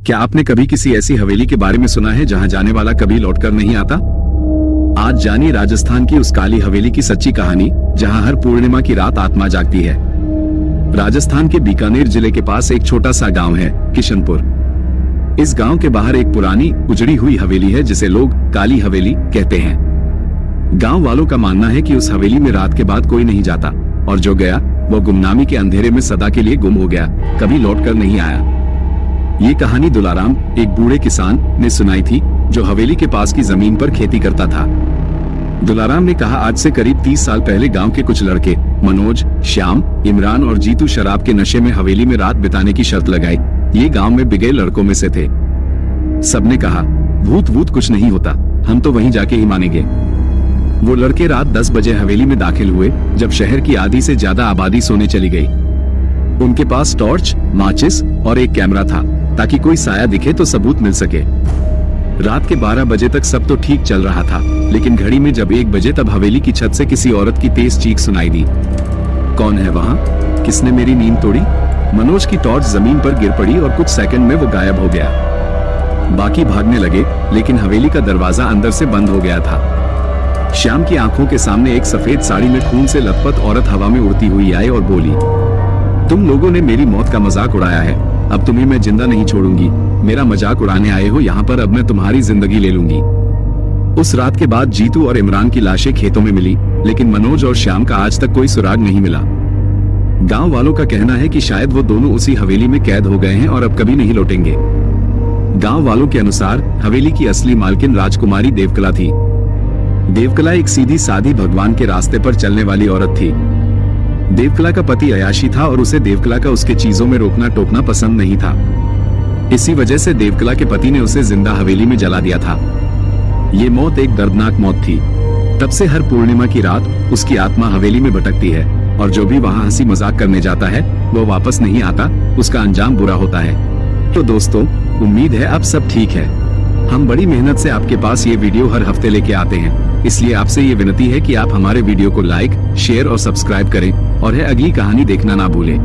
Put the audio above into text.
क्या आपने कभी किसी ऐसी हवेली के बारे में सुना है जहां जाने वाला कभी लौटकर नहीं आता? आज जानिए राजस्थान की उस काली हवेली की सच्ची कहानी, जहां हर पूर्णिमा की रात आत्मा जागती है। राजस्थान के बीकानेर जिले के पास एक छोटा सा गांव है, किशनपुर। इस गांव के बाहर एक पुरानी उजड़ी हुई हवेली है जिसे लोग काली हवेली कहते हैं। गांव वालों का मानना है कि उस हवेली में रात के बाद कोई नहीं जाता, और जो गया वो गुमनामी के अंधेरे में सदा के लिए गुम हो गया, कभी लौटकर नहीं आया। ये कहानी दुलाराम, एक बूढ़े किसान, ने सुनाई थी जो हवेली के पास की जमीन पर खेती करता था। दुलाराम ने कहा, आज से करीब 30 साल पहले गांव के कुछ लड़के मनोज, श्याम, इमरान और जीतू शराब के नशे में हवेली में रात बिताने की शर्त लगाई। ये गांव में बिगड़े लड़कों में से थे। सबने कहा, भूत वूत कुछ नहीं होता, हम तो वहीं जाके ही मानेंगे। वो लड़के रात 10 बजे हवेली में दाखिल हुए, जब शहर की आधी से ज्यादा आबादी सोने चली गई। उनके पास टॉर्च, माचिस और एक कैमरा था, ताकि कोई साया दिखे तो सबूत मिल सके। रात के 12 बजे तक सब तो ठीक चल रहा था, लेकिन घड़ी में जब 1 बजे तब हवेली की छत से किसी औरत की तेज चीख सुनाई दी। कौन है वहाँ? किसने मेरी नींद तोड़ी? मनोज की टॉर्च जमीन पर गिर पड़ी और कुछ सेकंड में वो गायब हो गया। बाकी भागने लगे, लेकिन हवेली का दरवाजा अंदर से बंद हो गया था। श्याम की आंखों के सामने एक सफेद साड़ी में खून से लथपथ औरत हवा में उड़ती हुई आई और बोली, तुम लोगों ने मेरी मौत का मजाक उड़ाया है, अब तुम्हें मैं जिंदा नहीं छोड़ूंगी। मेरा मजाक उड़ाने आए हो यहाँ पर, अब मैं तुम्हारी जिंदगी ले लूंगी। उस रात के बाद जीतू और इमरान की लाशें खेतों में मिली, लेकिन मनोज और श्याम का आज तक कोई सुराग नहीं मिला। गांव वालों का कहना है कि शायद वो दोनों उसी हवेली में कैद हो गए हैं और अब कभी नहीं लौटेंगे। गांव वालों के अनुसार हवेली की असली मालकिन राजकुमारी देवकला थी। देवकला एक सीधी सादी भगवान के रास्ते पर चलने वाली औरत थी। देवकला का पति अयाशी था और उसे देवकला का उसके चीजों में रोकना टोकना पसंद नहीं था। इसी वजह से देवकला के पति ने उसे जिंदा हवेली में जला दिया था। ये मौत एक दर्दनाक मौत थी। तब से हर पूर्णिमा की रात उसकी आत्मा हवेली में भटकती है, और जो भी वहाँ हंसी मजाक करने जाता है वो वापस नहीं आता, उसका अंजाम बुरा होता है। तो दोस्तों, उम्मीद है अब सब ठीक है। हम बड़ी मेहनत से आपके पास ये वीडियो हर हफ्ते लेके आते हैं, इसलिए आपसे ये विनती है कि आप हमारे वीडियो को लाइक, शेयर और सब्सक्राइब करें, और है अगली कहानी देखना ना भूलें।